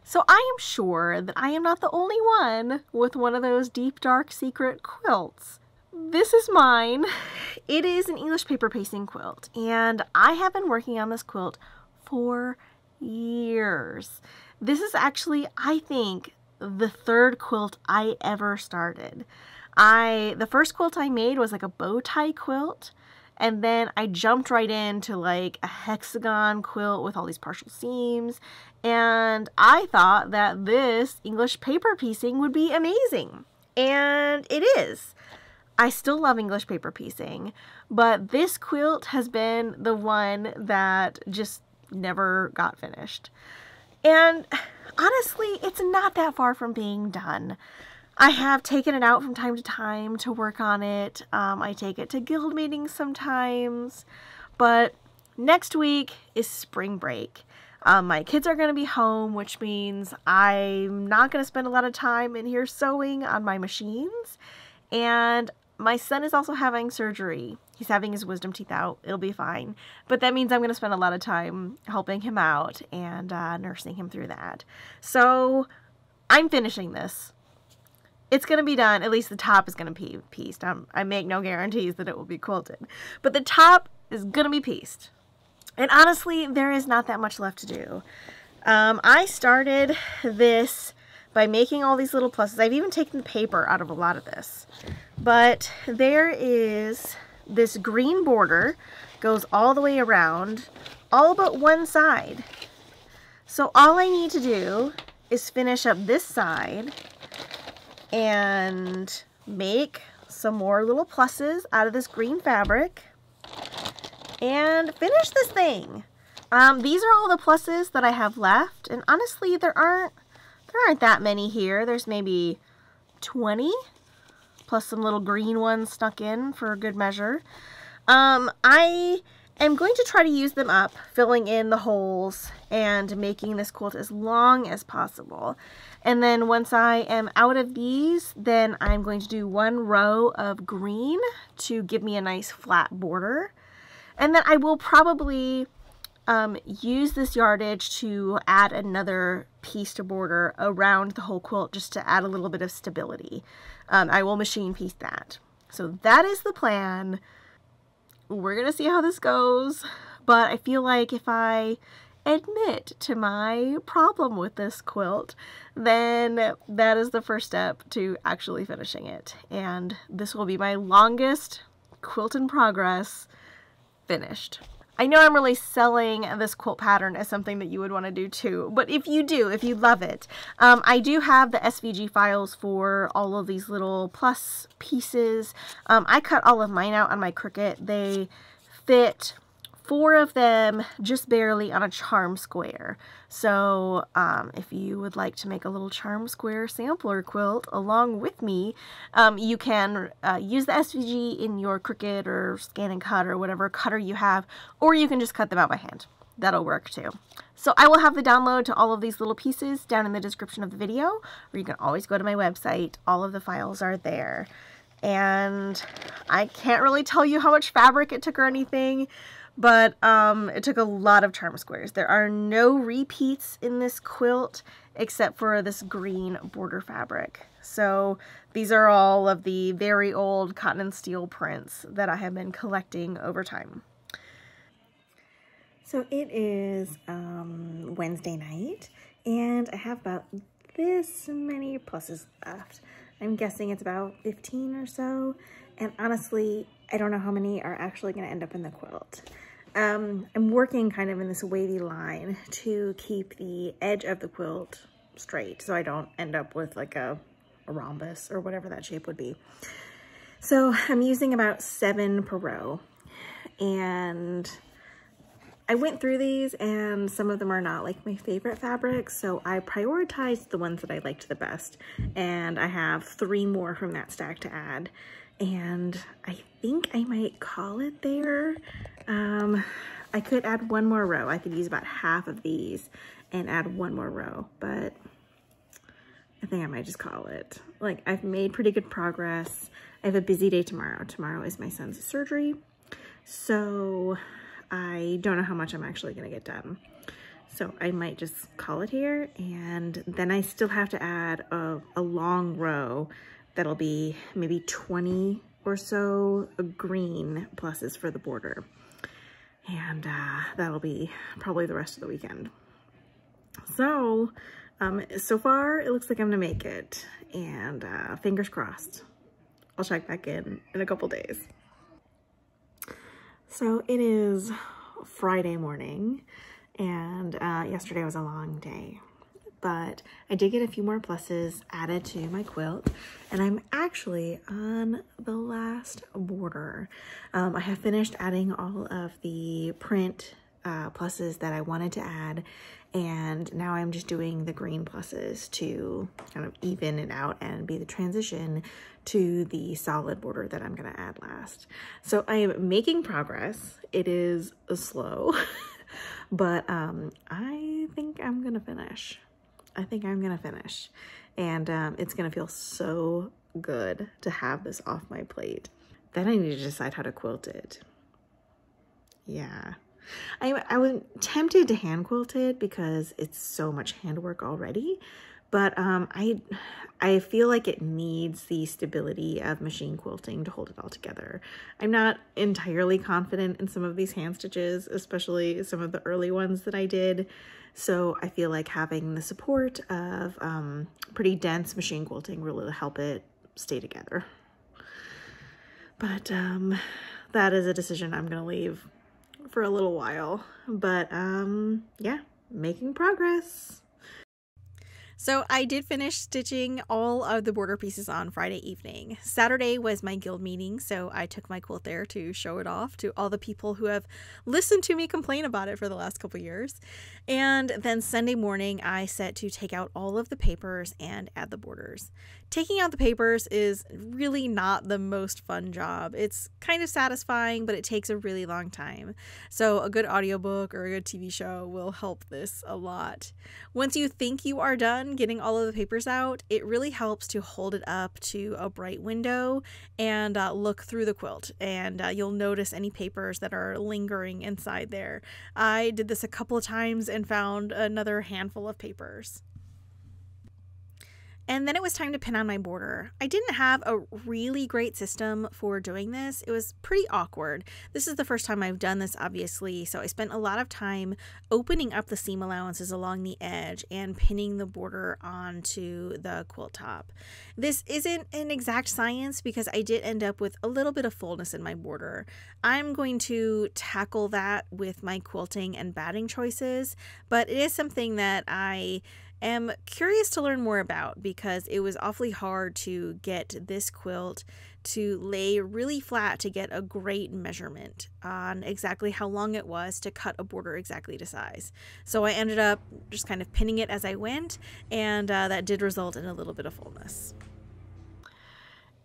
So I am sure that I am not the only one with one of those deep, dark, secret quilts. This is mine. It is an English paper pasting quilt, and I have been working on this quilt for years. This is actually, I think, the third quilt I ever started. The first quilt I made was like a bow tie quilt, and then I jumped right into like a hexagon quilt with all these partial seams, and I thought that this English paper piecing would be amazing, and it is. I still love English paper piecing, but this quilt has been the one that just never got finished. And honestly, it's not that far from being done. I have taken it out from time to time to work on it. I take it to guild meetings sometimes, but next week is spring break. My kids are going to be home, which means I'm not going to spend a lot of time in here sewing on my machines, and my son is also having surgery. He's having his wisdom teeth out. It'll be fine. But that means I'm going to spend a lot of time helping him out and nursing him through that. So I'm finishing this. It's going to be done. At least the top is going to be pieced. I make no guarantees that it will be quilted. But the top is going to be pieced. And honestly, there is not that much left to do. I started this by making all these little pluses. I've even taken the paper out of a lot of this. But there is this green border, goes all the way around, all but one side. So all I need to do is finish up this side and make some more little pluses out of this green fabric and finish this thing. These are all the pluses that I have left, and honestly there aren't that many here. There's maybe 20 plus some little green ones snuck in for good measure. I am going to try to use them up, filling in the holes and making this quilt as long as possible. And then once I am out of these, then I'm going to do one row of green to give me a nice flat border. And then I will probably use this yardage to add another piece to border around the whole quilt just to add a little bit of stability. I will machine piece that. So that is the plan. We're gonna see how this goes, but I feel like if I admit to my problem with this quilt, then that is the first step to actually finishing it. And this will be my longest quilt in progress finished. I know I'm really selling this quilt pattern as something that you would want to do too, but if you do, if you love it, I do have the SVG files for all of these little plus pieces. I cut all of mine out on my Cricut. They fit 4 of them just barely on a charm square. So if you would like to make a little charm square sampler quilt along with me, you can use the SVG in your Cricut or Scan and Cut or whatever cutter you have, or you can just cut them out by hand. That'll work too. So I will have the download to all of these little pieces down in the description of the video, or you can always go to my website. All of the files are there. And I can't really tell you how much fabric it took or anything, but it took a lot of charm squares. There are no repeats in this quilt except for this green border fabric. So these are all of the very old cotton and steel prints that I have been collecting over time. So it is Wednesday night, and I have about this many pluses left. I'm guessing it's about 15 or so, and honestly, I don't know how many are actually going to end up in the quilt. I'm working kind of in this wavy line to keep the edge of the quilt straight so I don't end up with like a rhombus or whatever that shape would be. So I'm using about 7 per row, and I went through these and some of them are not like my favorite fabrics, so I prioritized the ones that I liked the best, and I have 3 more from that stack to add. And I think I might call it there. I could add 1 more row. I could use about half of these and add 1 more row, but I think I might just call it. Like, I've made pretty good progress. I have a busy day tomorrow. Tomorrow is my son's surgery, so I don't know how much I'm actually gonna get done. So I might just call it here, and then I still have to add a long row that'll be maybe 20 or so green pluses for the border. And that'll be probably the rest of the weekend. So, so far it looks like I'm gonna make it, and fingers crossed. I'll check back in a couple days. So it is Friday morning, and yesterday was a long day, but I did get a few more pluses added to my quilt, and I'm actually on the last border. I have finished adding all of the print pluses that I wanted to add, and now I'm just doing the green pluses to kind of even it out and be the transition to the solid border that I'm gonna add last. So I am making progress. It is slow, but I think I'm gonna finish. I think I'm gonna finish, and it's gonna feel so good to have this off my plate. Then I need to decide how to quilt it. Yeah. I was tempted to hand quilt it because it's so much handwork already, but I feel like it needs the stability of machine quilting to hold it all together. I'm not entirely confident in some of these hand stitches, especially some of the early ones that I did. So I feel like having the support of pretty dense machine quilting really help it stay together. But that is a decision I'm gonna leave for a little while, but yeah, making progress. So I did finish stitching all of the border pieces on Friday evening. Saturday was my guild meeting, so I took my quilt there to show it off to all the people who have listened to me complain about it for the last couple years. And then Sunday morning, I set to take out all of the papers and add the borders. Taking out the papers is really not the most fun job. It's kind of satisfying, but it takes a really long time. So a good audiobook or a good TV show will help this a lot. Once you think you are done getting all of the papers out, it really helps to hold it up to a bright window and look through the quilt, and you'll notice any papers that are lingering inside there. I did this a couple of times and found another handful of papers. And then it was time to pin on my border. I didn't have a really great system for doing this. It was pretty awkward. This is the first time I've done this, obviously, so I spent a lot of time opening up the seam allowances along the edge and pinning the border onto the quilt top. This isn't an exact science because I did end up with a little bit of fullness in my border. I'm going to tackle that with my quilting and batting choices, but it is something that I am curious to learn more about because it was awfully hard to get this quilt to lay really flat to get a great measurement on exactly how long it was to cut a border exactly to size. So I ended up just kind of pinning it as I went, and that did result in a little bit of fullness.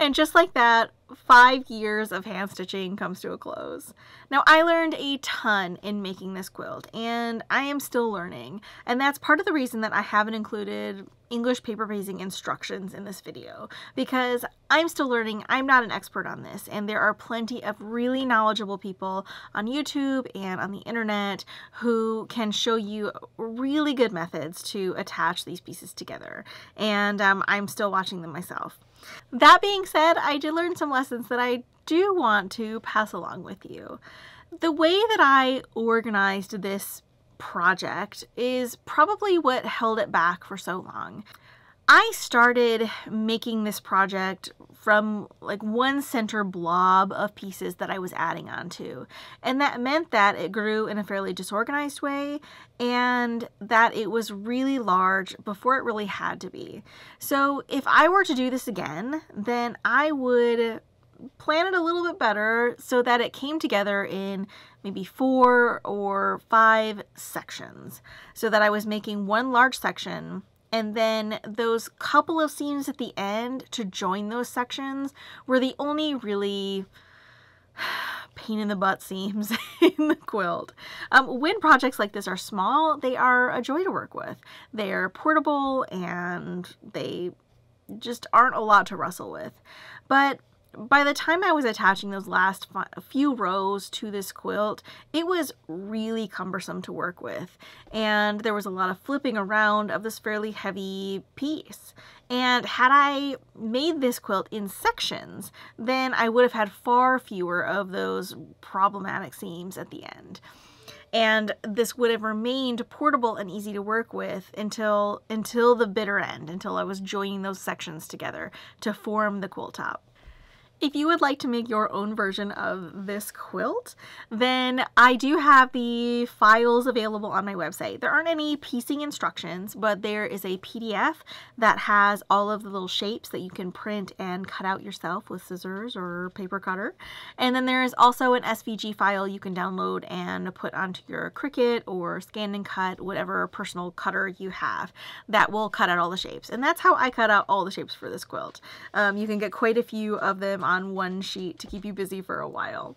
And just like that, 5 years of hand stitching comes to a close. Now, I learned a ton in making this quilt, and I am still learning. And that's part of the reason that I haven't included English paper basing instructions in this video, because I'm still learning. I'm not an expert on this, and there are plenty of really knowledgeable people on YouTube and on the internet who can show you really good methods to attach these pieces together. And I'm still watching them myself. That being said, I did learn some lessons that I do want to pass along with you. The way that I organized this project is probably what held it back for so long. I started making this project from like one center blob of pieces that I was adding onto, and that meant that it grew in a fairly disorganized way and that it was really large before it really had to be. So if I were to do this again, then I would plan it a little bit better so that it came together in maybe 4 or 5 sections, so that I was making one large section, and then those couple of seams at the end to join those sections were the only really pain in the butt seams in the quilt. When projects like this are small, they are a joy to work with. They're portable and they just aren't a lot to wrestle with. But by the time I was attaching those last few rows to this quilt, it was really cumbersome to work with, and there was a lot of flipping around of this fairly heavy piece. And had I made this quilt in sections, then I would have had far fewer of those problematic seams at the end. And this would have remained portable and easy to work with until the bitter end, until I was joining those sections together to form the quilt top. If you would like to make your own version of this quilt, then I do have the files available on my website. There aren't any piecing instructions, but there is a PDF that has all of the little shapes that you can print and cut out yourself with scissors or paper cutter. And then there is also an SVG file you can download and put onto your Cricut or Scan and Cut, whatever personal cutter you have, that will cut out all the shapes. And that's how I cut out all the shapes for this quilt. You can get quite a few of them on one sheet to keep you busy for a while.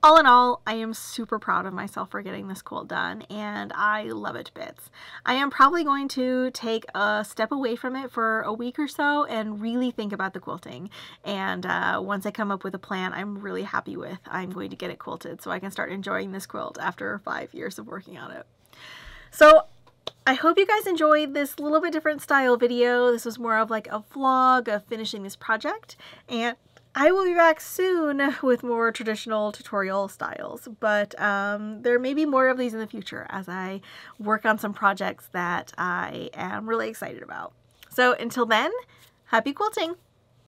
All in all, I am super proud of myself for getting this quilt done, and I love it to bits. I am probably going to take a step away from it for a week or so and really think about the quilting. And once I come up with a plan I'm really happy with, I'm going to get it quilted so I can start enjoying this quilt after 5 years of working on it. So I hope you guys enjoyed this little bit different style video. This was more of like a vlog of finishing this project, and I will be back soon with more traditional tutorial styles, but there may be more of these in the future as I work on some projects that I am really excited about. So until then, happy quilting!